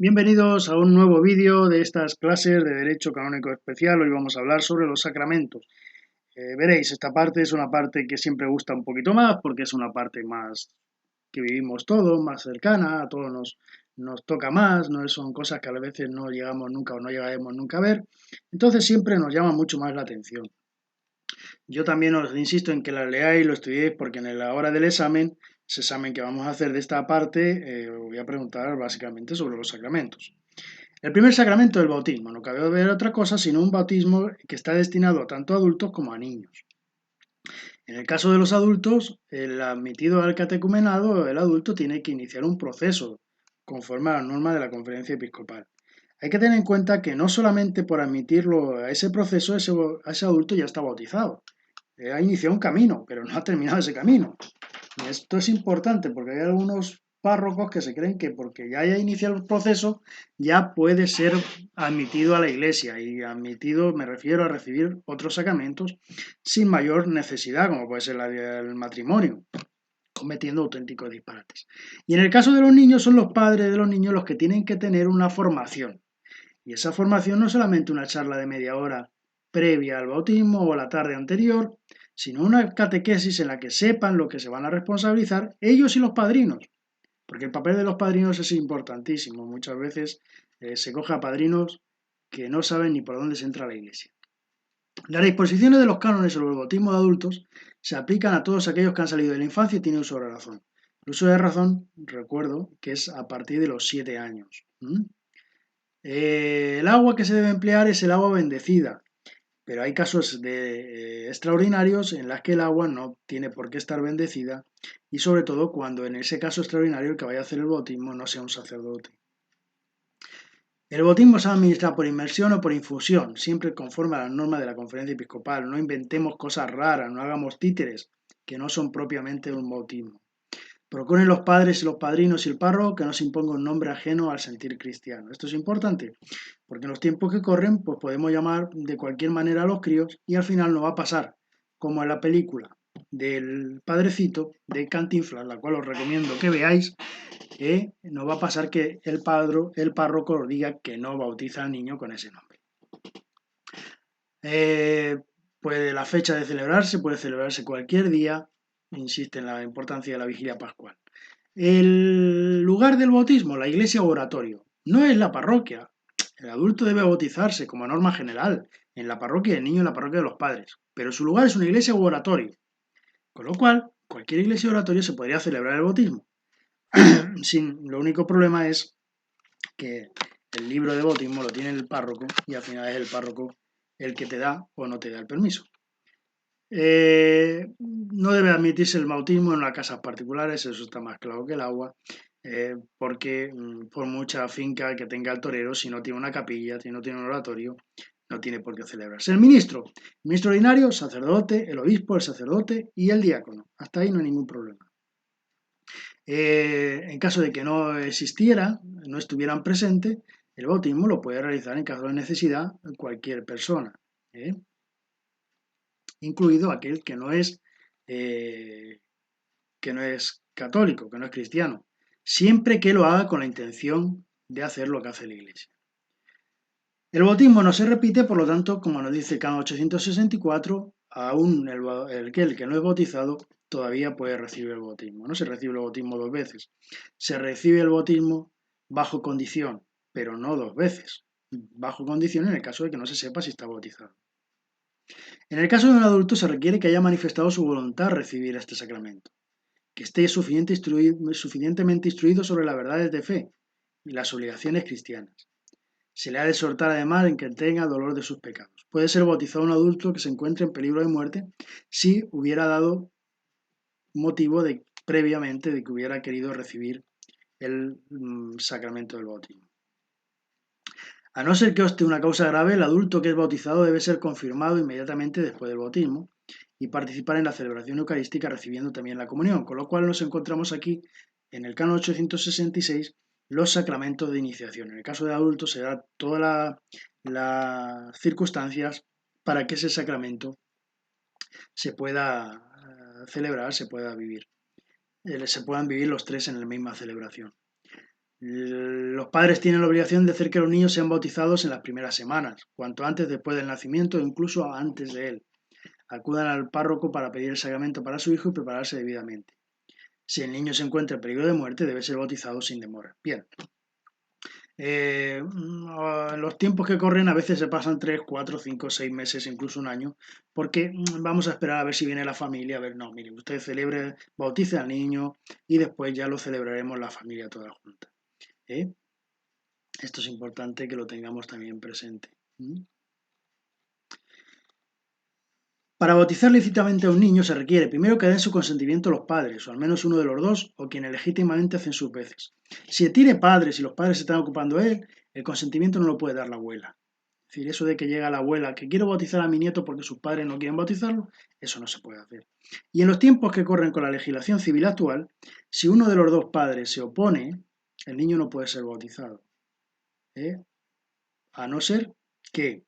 Bienvenidos a un nuevo vídeo de estas clases de Derecho Canónico Especial. Hoy vamos a hablar sobre los sacramentos. Veréis, esta parte es una parte que siempre gusta un poquito más porque es una parte más que vivimos todos, más cercana, a todos nos toca más, no son cosas que a veces no llegamos nunca o no llegaremos nunca a ver. Entonces siempre nos llama mucho más la atención. Yo también os insisto en que la leáis y lo estudiéis porque en la hora del examen, ese examen que vamos a hacer de esta parte, os voy a preguntar básicamente sobre los sacramentos. El primer sacramento es el bautismo. No cabe ver otra cosa sino un bautismo que está destinado tanto a adultos como a niños. En el caso de los adultos, el admitido al catecumenado, el adulto tiene que iniciar un proceso conforme a la norma de la Conferencia Episcopal. Hay que tener en cuenta que no solamente por admitirlo a ese proceso, ese adulto ya está bautizado. Ha iniciado un camino, pero no ha terminado ese camino. Y esto es importante porque hay algunos párrocos que se creen que porque ya haya iniciado el proceso ya puede ser admitido a la iglesia, y admitido me refiero a recibir otros sacramentos sin mayor necesidad, como puede ser la del matrimonio, cometiendo auténticos disparates. Y en el caso de los niños son los padres de los niños los que tienen que tener una formación, y esa formación no es solamente una charla de media hora previa al bautismo o la tarde anterior, sino una catequesis en la que sepan lo que se van a responsabilizar ellos y los padrinos, porque el papel de los padrinos es importantísimo. Muchas veces se coge a padrinos que no saben ni por dónde se entra a la iglesia. Las disposiciones de los cánones sobre el bautismo de adultos se aplican a todos aquellos que han salido de la infancia y tienen uso de razón. El uso de razón, recuerdo, que es a partir de los 7 años. El agua que se debe emplear es el agua bendecida, pero hay casos extraordinarios en las que el agua no tiene por qué estar bendecida, y sobre todo cuando en ese caso extraordinario el que vaya a hacer el bautismo no sea un sacerdote. El bautismo se administra por inmersión o por infusión, siempre conforme a las normas de la Conferencia Episcopal. No inventemos cosas raras, no hagamos títeres que no son propiamente un bautismo. Procuren los padres y los padrinos y el párroco que no se imponga un nombre ajeno al sentir cristiano. Esto es importante, porque en los tiempos que corren, pues podemos llamar de cualquier manera a los críos y al final no va a pasar, como en la película del Padrecito de Cantinflas, la cual os recomiendo que veáis, no va a pasar que el párroco os diga que no bautiza al niño con ese nombre. Puede la fecha de celebrarse, puede celebrarse cualquier día, insiste en la importancia de la vigilia pascual. El lugar del bautismo, la iglesia o oratorio, no es la parroquia. El adulto debe bautizarse como norma general en la parroquia del niño y en la parroquia de los padres, pero su lugar es una iglesia u oratorio, con lo cual cualquier iglesia o oratorio se podría celebrar el bautismo. Lo único problema es que el libro de bautismo lo tiene el párroco y al final es el párroco el que te da o no te da el permiso. No debe admitirse el bautismo en las casas particulares, eso está más claro que el agua, porque por mucha finca que tenga el torero, si no tiene una capilla, si no tiene un oratorio, no tiene por qué celebrarse. El ministro ordinario, sacerdote, el obispo, el sacerdote y el diácono. Hasta ahí no hay ningún problema. En caso de que no existiera, no estuvieran presentes, el bautismo lo puede realizar en caso de necesidad cualquier persona, ¿eh? Incluido aquel eh, que no es católico, que no es cristiano, siempre que lo haga con la intención de hacer lo que hace la Iglesia. El bautismo no se repite, por lo tanto, como nos dice el Canon 864, aún el que no es bautizado todavía puede recibir el bautismo. No se recibe el bautismo dos veces. Se recibe el bautismo bajo condición, pero no dos veces. Bajo condición en el caso de que no se sepa si está bautizado. En el caso de un adulto se requiere que haya manifestado su voluntad de recibir este sacramento, que esté suficientemente instruido sobre las verdades de fe y las obligaciones cristianas. Se le ha de exhortar además en que tenga dolor de sus pecados. Puede ser bautizado un adulto que se encuentre en peligro de muerte si hubiera dado motivo previamente de que hubiera querido recibir el sacramento del bautismo. A no ser que obste una causa grave, el adulto que es bautizado debe ser confirmado inmediatamente después del bautismo y participar en la celebración eucarística recibiendo también la comunión, con lo cual nos encontramos aquí en el canon 866 los sacramentos de iniciación. En el caso de adultos se da todas las circunstancias para que ese sacramento se pueda celebrar, se pueda vivir. Se puedan vivir los tres en la misma celebración. Los padres tienen la obligación de hacer que los niños sean bautizados en las primeras semanas, cuanto antes después del nacimiento o incluso antes de él. Acudan al párroco para pedir el sacramento para su hijo y prepararse debidamente. Si el niño se encuentra en peligro de muerte, debe ser bautizado sin demora. Bien. Los tiempos que corren a veces se pasan 3, 4, 5, 6 meses, incluso un año, porque vamos a esperar a ver si viene la familia, a ver, no, mire, usted celebre, bautice al niño y después ya lo celebraremos la familia toda junta. ¿Eh? Esto es importante que lo tengamos también presente. Para bautizar lícitamente a un niño se requiere primero que den su consentimiento los padres, o al menos uno de los dos, o quienes legítimamente hacen sus veces. Si tiene padres y los padres se están ocupando de él, el consentimiento no lo puede dar la abuela. Es decir, eso de que llega la abuela que quiero bautizar a mi nieto porque sus padres no quieren bautizarlo, eso no se puede hacer. Y en los tiempos que corren con la legislación civil actual, si uno de los dos padres se opone, el niño no puede ser bautizado. A no ser que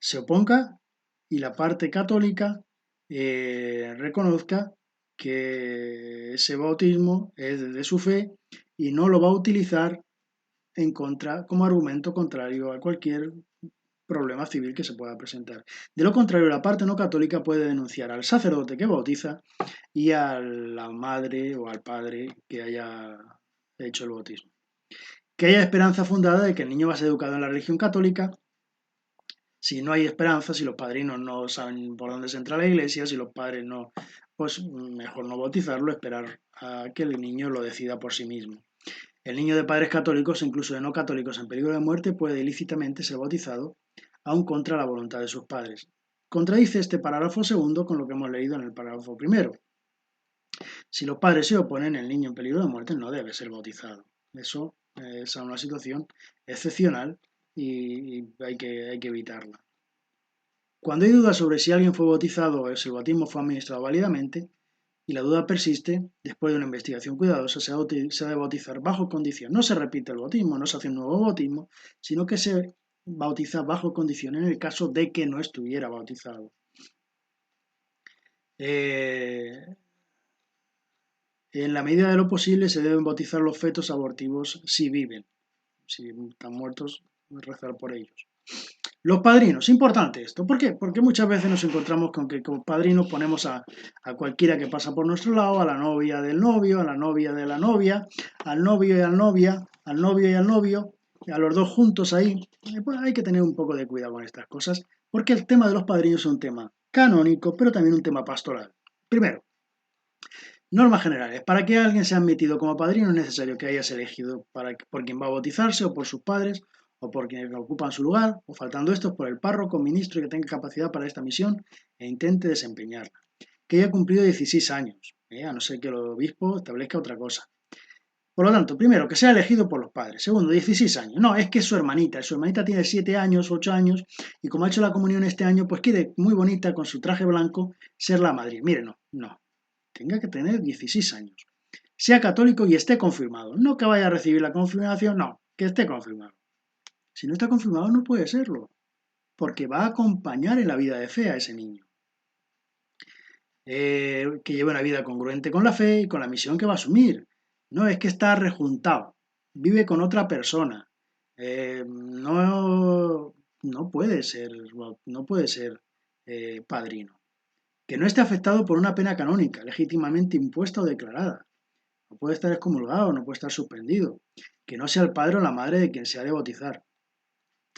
se oponga y la parte católica reconozca que ese bautismo es de su fe y no lo va a utilizar en contra como argumento contrario a cualquier problema civil que se pueda presentar. De lo contrario, la parte no católica puede denunciar al sacerdote que bautiza y a la madre o al padre que haya hecho el bautismo. Que haya esperanza fundada de que el niño va a ser educado en la religión católica. Si no hay esperanza, si los padrinos no saben por dónde se entra a la iglesia, si los padres no, pues mejor no bautizarlo, esperar a que el niño lo decida por sí mismo. El niño de padres católicos, incluso de no católicos en peligro de muerte, puede ilícitamente ser bautizado, aun contra la voluntad de sus padres. Contradice este parágrafo segundo con lo que hemos leído en el parágrafo primero. Si los padres se oponen, el niño en peligro de muerte no debe ser bautizado. Eso es una situación excepcional y hay que evitarla. Cuando hay dudas sobre si alguien fue bautizado o si el bautismo fue administrado válidamente, y la duda persiste, después de una investigación cuidadosa se ha de bautizar bajo condición. No se repite el bautismo, no se hace un nuevo bautismo, sino que se bautiza bajo condición en el caso de que no estuviera bautizado. En la medida de lo posible se deben bautizar los fetos abortivos si viven. Si están muertos, rezar por ellos. Los padrinos, importante esto. ¿Por qué? Porque muchas veces nos encontramos con que como padrinos ponemos a cualquiera que pasa por nuestro lado, a la novia del novio, a la novia de la novia, al novio y a la novia, al novio y al novio, a los dos juntos ahí. Pues hay que tener un poco de cuidado con estas cosas, porque el tema de los padrinos es un tema canónico, pero también un tema pastoral. Primero, normas generales. Para que alguien sea admitido como padrino es necesario que hayas elegido por quien va a bautizarse o por sus padres o por quienes ocupan su lugar, o faltando estos por el párroco, ministro que tenga capacidad para esta misión e intente desempeñarla. Que haya cumplido 16 años, a no ser que el obispo establezca otra cosa. Por lo tanto, primero, que sea elegido por los padres. Segundo, 16 años. No, es que es su hermanita tiene 7 años, 8 años, y como ha hecho la comunión este año, pues quiere muy bonita, con su traje blanco, ser la madrina. Mire, no. Tenga que tener 16 años. Sea católico y esté confirmado. No que vaya a recibir la confirmación, no, que esté confirmado. Si no está confirmado, no puede serlo, porque va a acompañar en la vida de fe a ese niño. Que lleve una vida congruente con la fe y con la misión que va a asumir. No es que está rejuntado, vive con otra persona. No puede ser padrino. Que no esté afectado por una pena canónica, legítimamente impuesta o declarada. No puede estar excomulgado, no puede estar suspendido. Que no sea el padre o la madre de quien se ha de bautizar.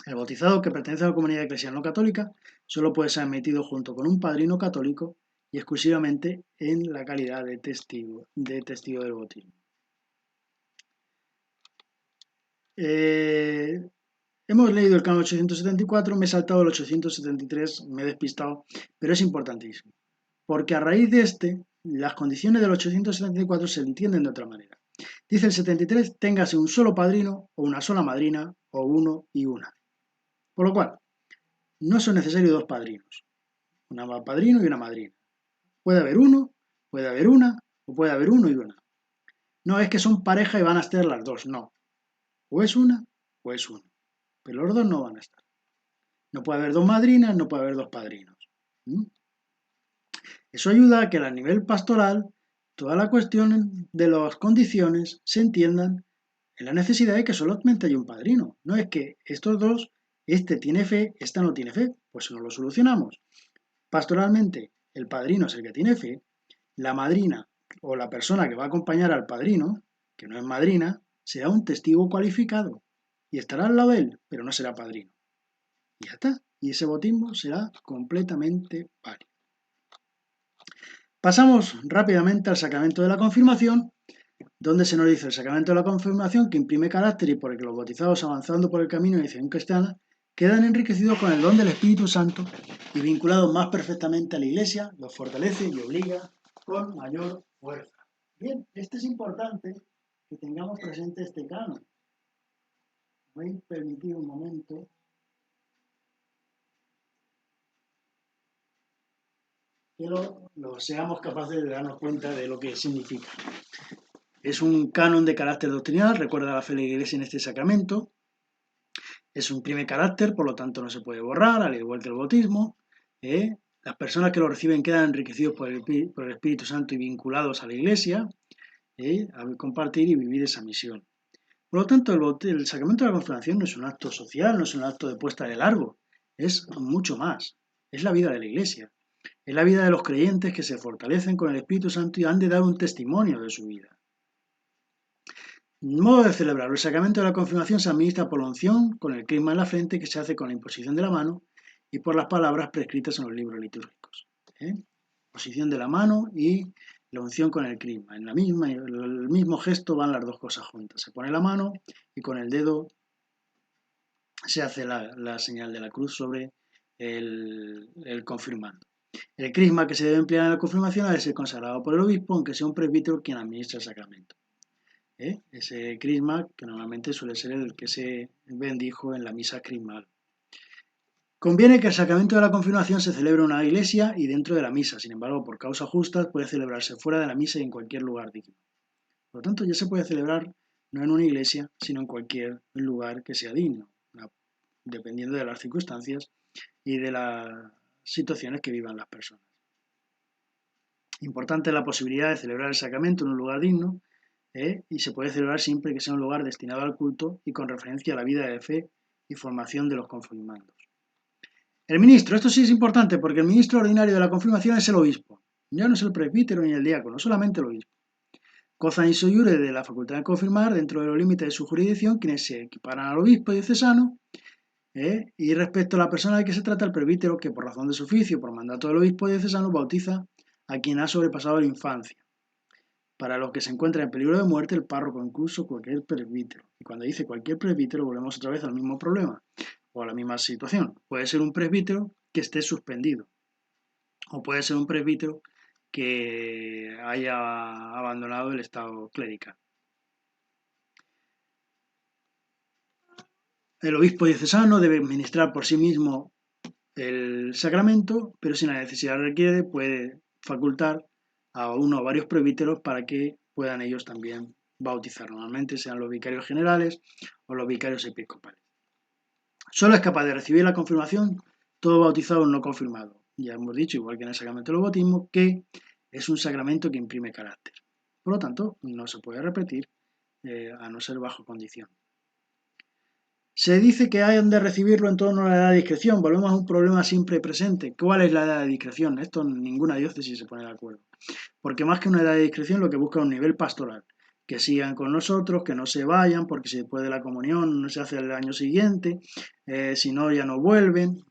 El bautizado que pertenece a la comunidad eclesial no católica solo puede ser admitido junto con un padrino católico y exclusivamente en la calidad de testigo del bautismo. Hemos leído el canon 874, me he saltado el 873, me he despistado, pero es importantísimo, porque a raíz de las condiciones del 874 se entienden de otra manera. Dice el 73, téngase un solo padrino o una sola madrina o uno y una. Por lo cual, no son necesarios dos padrinos, un padrino y una madrina. Puede haber uno, puede haber una, o puede haber uno y una. No es que son pareja y van a estar las dos, no. O es una o es uno. Pero los dos no van a estar. No puede haber dos madrinas, no puede haber dos padrinos. Eso ayuda a que a nivel pastoral toda la cuestión de las condiciones se entiendan Es la necesidad de que solamente haya un padrino. No es que estos dos, este tiene fe, esta no tiene fe. Pues no lo solucionamos. Pastoralmente, el padrino es el que tiene fe, la madrina o la persona que va a acompañar al padrino, que no es madrina, será un testigo cualificado y estará al lado de él, pero no será padrino. Y ya está. Y ese bautismo será completamente válido. Pasamos rápidamente al sacramento de la confirmación, donde se nos dice el sacramento de la confirmación que imprime carácter y por el que los bautizados avanzando por el camino de iniciación cristiana quedan enriquecidos con el don del Espíritu Santo y vinculados más perfectamente a la Iglesia, los fortalece y obliga con mayor fuerza. Bien, este es importante que tengamos presente este canon. Voy a permitir un momento. Que lo seamos capaces de darnos cuenta de lo que significa. Es un canon de carácter doctrinal, recuerda la fe de la Iglesia en este sacramento. Es un primer carácter, por lo tanto no se puede borrar, al igual que el bautismo. Las personas que lo reciben quedan enriquecidos por el Espíritu Santo y vinculados a la Iglesia, a compartir y vivir esa misión. Por lo tanto, el sacramento de la confirmación no es un acto social, no es un acto de puesta de largo, es mucho más. Es la vida de la Iglesia. Es la vida de los creyentes que se fortalecen con el Espíritu Santo y han de dar un testimonio de su vida. Modo de celebrarlo. El sacramento de la confirmación se administra por la unción, con el crisma en la frente, que se hace con la imposición de la mano, y por las palabras prescritas en los libros litúrgicos. Posición de la mano y la unción con el crisma. En el mismo gesto van las dos cosas juntas. Se pone la mano y con el dedo se hace la señal de la cruz sobre el confirmando. El crisma que se debe emplear en la confirmación ha de ser consagrado por el obispo, aunque sea un presbítero quien administra el sacramento. Ese crisma, que normalmente suele ser el que se bendijo en la misa crismal. Conviene que el sacramento de la confirmación se celebre en una iglesia y dentro de la misa. Sin embargo, por causas justas, puede celebrarse fuera de la misa y en cualquier lugar digno. Por lo tanto, ya se puede celebrar no en una iglesia, sino en cualquier lugar que sea digno, dependiendo de las circunstancias y de las situaciones que vivan las personas. Importante la posibilidad de celebrar el sacramento en un lugar digno, y se puede celebrar siempre que sea un lugar destinado al culto y con referencia a la vida de fe y formación de los confirmandos. El ministro, esto sí es importante porque el ministro ordinario de la confirmación es el obispo, ya no es el presbítero ni el diácono, solamente el obispo. Gozan ipso iure de la facultad de confirmar dentro de los límites de su jurisdicción quienes se equiparan al obispo diocesano, y respecto a la persona de que se trata, el presbítero que por razón de su oficio, por mandato del obispo diocesano, bautiza a quien ha sobrepasado la infancia. Para los que se encuentran en peligro de muerte, el párroco, incluso cualquier presbítero. Y cuando dice cualquier presbítero, volvemos otra vez al mismo problema o a la misma situación. Puede ser un presbítero que esté suspendido, o puede ser un presbítero que haya abandonado el estado clerical. El obispo diocesano debe administrar por sí mismo el sacramento, pero si la necesidad requiere, puede facultar a uno o varios presbíteros para que puedan ellos también bautizar. Normalmente sean los vicarios generales o los vicarios episcopales. Solo es capaz de recibir la confirmación todo bautizado o no confirmado. Ya hemos dicho, igual que en el sacramento del bautismo, que es un sacramento que imprime carácter. Por lo tanto, no se puede repetir a no ser bajo condición. Se dice que hay de recibirlo en torno a la edad de discreción. Volvemos a un problema siempre presente. ¿Cuál es la edad de discreción? Esto ninguna diócesis se pone de acuerdo. Porque más que una edad de discreción, lo que busca es un nivel pastoral. Que sigan con nosotros, que no se vayan, porque si después de la comunión no se hace el año siguiente, si no ya no vuelven.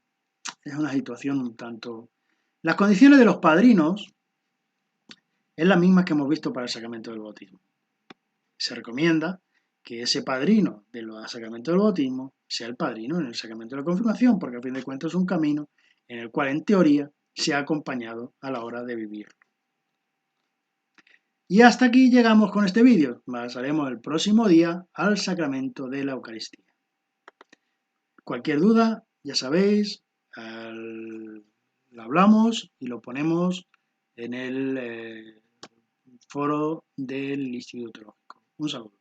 Es una situación un tanto... Las condiciones de los padrinos es las mismas que hemos visto para el sacramento del bautismo. Se recomienda que ese padrino del sacramento del bautismo sea el padrino en el sacramento de la confirmación, porque a fin de cuentas es un camino en el cual en teoría se ha acompañado a la hora de vivirlo. Y hasta aquí llegamos con este vídeo. Pasaremos el próximo día al sacramento de la Eucaristía. Cualquier duda, ya sabéis, lo hablamos y lo ponemos en el foro del Instituto Teológico. Un saludo.